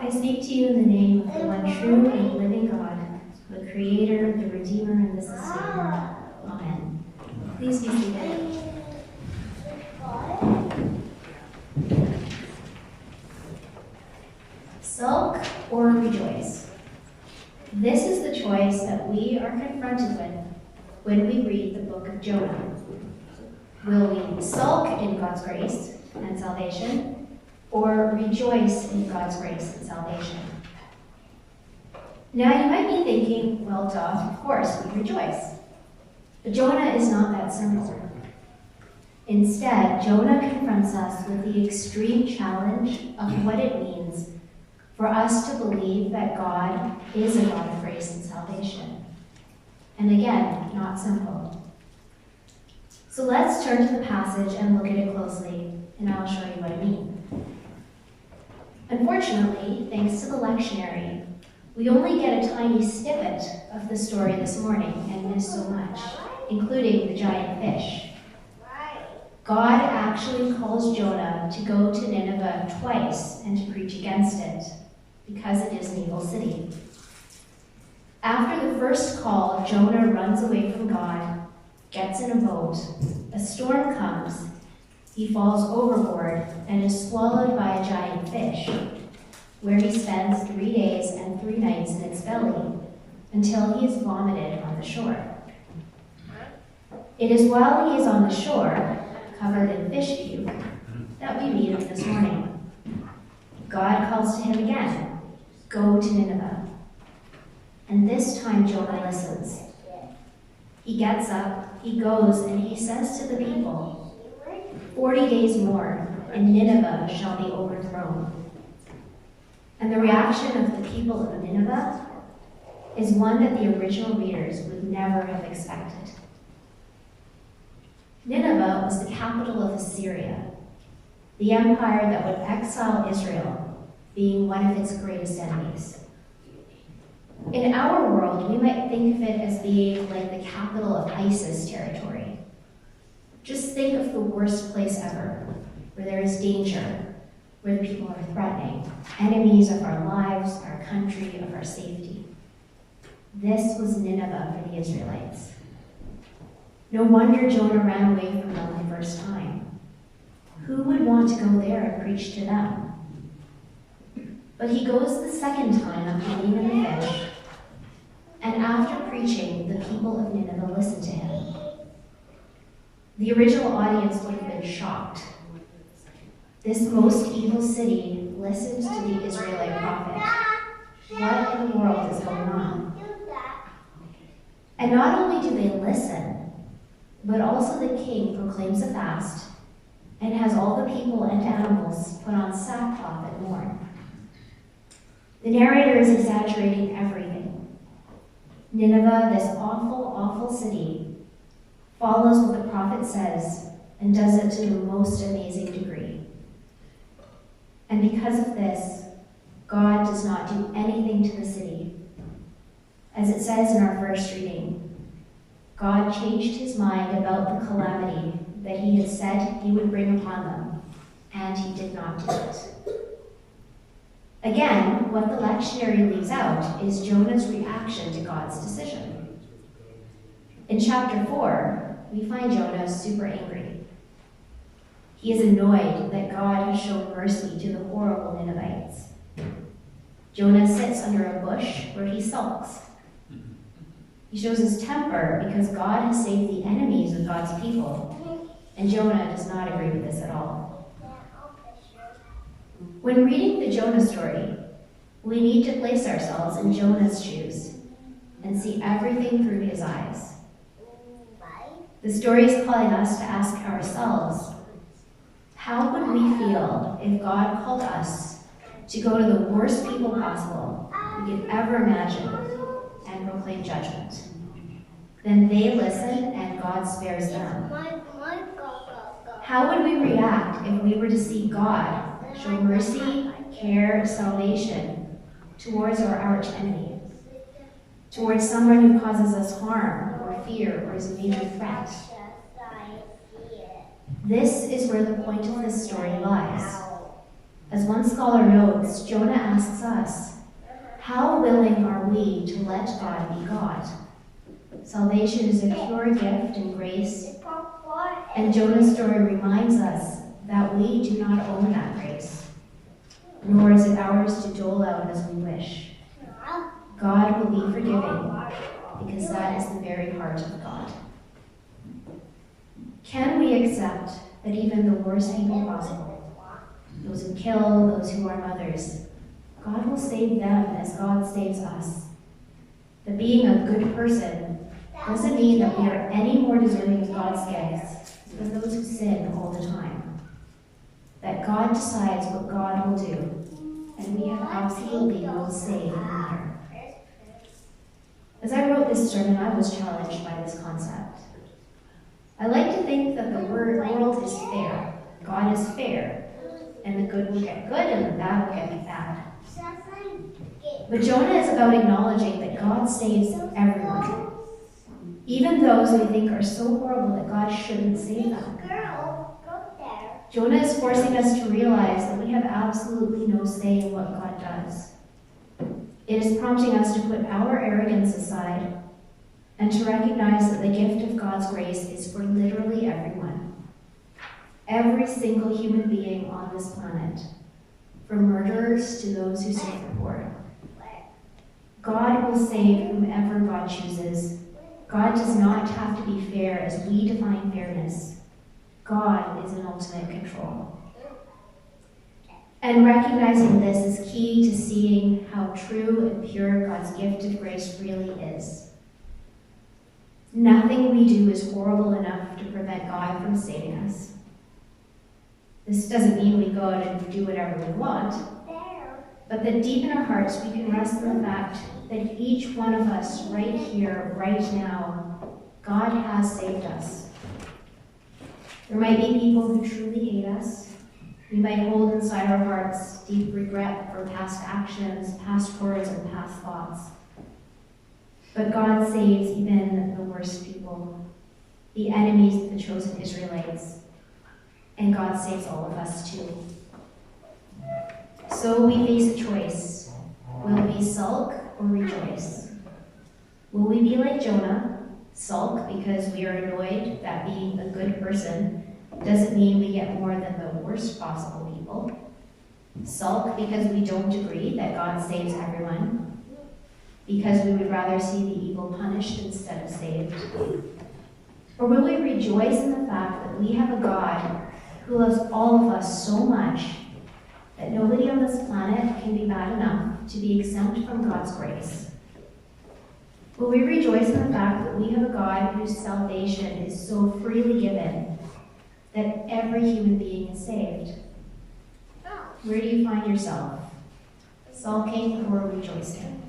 I speak to you in the name of the one true and living God, the Creator, the Redeemer, and the Sustainer. Amen. Please be seated. Sulk or rejoice? This is the choice that we are confronted with when we read the Book of Jonah. Will we sulk in God's grace and salvation, or rejoice in God's grace and salvation? Now you might be thinking, well, duh, of course we rejoice. But Jonah is not that simple. Instead, Jonah confronts us with the extreme challenge of what it means for us to believe that God is a God of grace and salvation. And again, not simple. So let's turn to the passage and look at it closely, and I'll show you what I mean. Unfortunately, thanks to the lectionary, we only get a tiny snippet of the story this morning and miss so much, including the giant fish. God actually calls Jonah to go to Nineveh twice and to preach against it, because it is an evil city. After the first call, Jonah runs away from God, gets in a boat, a storm comes, he falls overboard and is swallowed by a giant fish, where he spends 3 days and 3 nights in its belly until he is vomited on the shore. It is while he is on the shore, covered in fish puke, that we meet him this morning. God calls to him again, go to Nineveh. And this time Jonah listens. He gets up, he goes, and he says to the people, 40 days more, and Nineveh shall be overthrown. And the reaction of the people of Nineveh is one that the original readers would never have expected. Nineveh was the capital of Assyria, the empire that would exile Israel, being one of its greatest enemies. In our world, we might think of it as being like the capital of ISIS territory. Just think of the worst place ever, where there is danger, where the people are threatening, enemies of our lives, our country, of our safety. This was Nineveh for the Israelites. No wonder Jonah ran away from them the first time. Who would want to go there and preach to them? But he goes the second time after eating the fish, and after preaching, the people of Nineveh listen to him. The original audience would have been shocked. This most evil city listens to the Israelite prophet. What in the world is going on? And not only do they listen, but also the king proclaims a fast and has all the people and animals put on sackcloth and mourn. The narrator is exaggerating everything. Nineveh, this awful, awful city, follows what the prophet says and does it to the most amazing degree. And because of this, God does not do anything to the city. As it says in our first reading, God changed his mind about the calamity that he had said he would bring upon them, and he did not do it. Again, what the lectionary leaves out is Jonah's reaction to God's decision. In chapter 4, we find Jonah super angry. He is annoyed that God has shown mercy to the horrible Ninevites. Jonah sits under a bush where he sulks. He shows his temper because God has saved the enemies of God's people, and Jonah does not agree with this at all. When reading the Jonah story, we need to place ourselves in Jonah's shoes and see everything through his eyes. The story is calling us to ask ourselves, how would we feel if God called us to go to the worst people possible we could ever imagine and proclaim judgment? Then they listen and God spares them. How would we react if we were to see God show mercy, care, salvation towards our arch enemy, towards someone who causes us harm or fear or is a major threat? This is where the point of this story lies. As one scholar notes, Jonah asks us, how willing are we to let God be God? Salvation is a pure gift and grace, and Jonah's story reminds us that we do not own that grace, nor is it ours to dole out as we wish. God will be forgiving, because that is the very heart of God. Can we accept that even the worst people possible, those who kill, those who harm others, God will save them as God saves us? That being a good person doesn't mean that we are any more deserving of God's gifts than those who sin all the time. That God decides what God will do, and we have absolutely no say in the matter. As I wrote this sermon, I was challenged by this concept. I like to think that the world is fair. God is fair, and the good will get good, and the bad will get bad. But Jonah is about acknowledging that God saves everyone, even those we think are so horrible that God shouldn't save them. Jonah is forcing us to realize that we have absolutely no say in what God does. It is prompting us to put our arrogance aside and to recognize that the gift of God's grace is for literally everyone. Every single human being on this planet, from murderers to those who serve the poor. God will save whomever God chooses. God does not have to be fair as we define fairness. God is in ultimate control. And recognizing this is key to seeing how true and pure God's gift of grace really is. Nothing we do is horrible enough to prevent God from saving us. This doesn't mean we go out and do whatever we want, but that deep in our hearts we can rest in the fact that each one of us right here, right now, God has saved us. There might be people who truly hate us. We might hold inside our hearts deep regret for past actions, past words, and past thoughts. But God saves even the worst people, the enemies of the chosen Israelites, and God saves all of us too. So we face a choice. Will we sulk or rejoice? Will we be like Jonah, sulk because we are annoyed that being a good person doesn't mean we get more than the worst possible people? Sulk because we don't agree that God saves everyone, because we would rather see the evil punished instead of saved? Or will we rejoice in the fact that we have a God who loves all of us so much that nobody on this planet can be bad enough to be exempt from God's grace? Will we rejoice in the fact that we have a God whose salvation is so freely given that every human being is saved? Where do you find yourself? Sulking or rejoicing?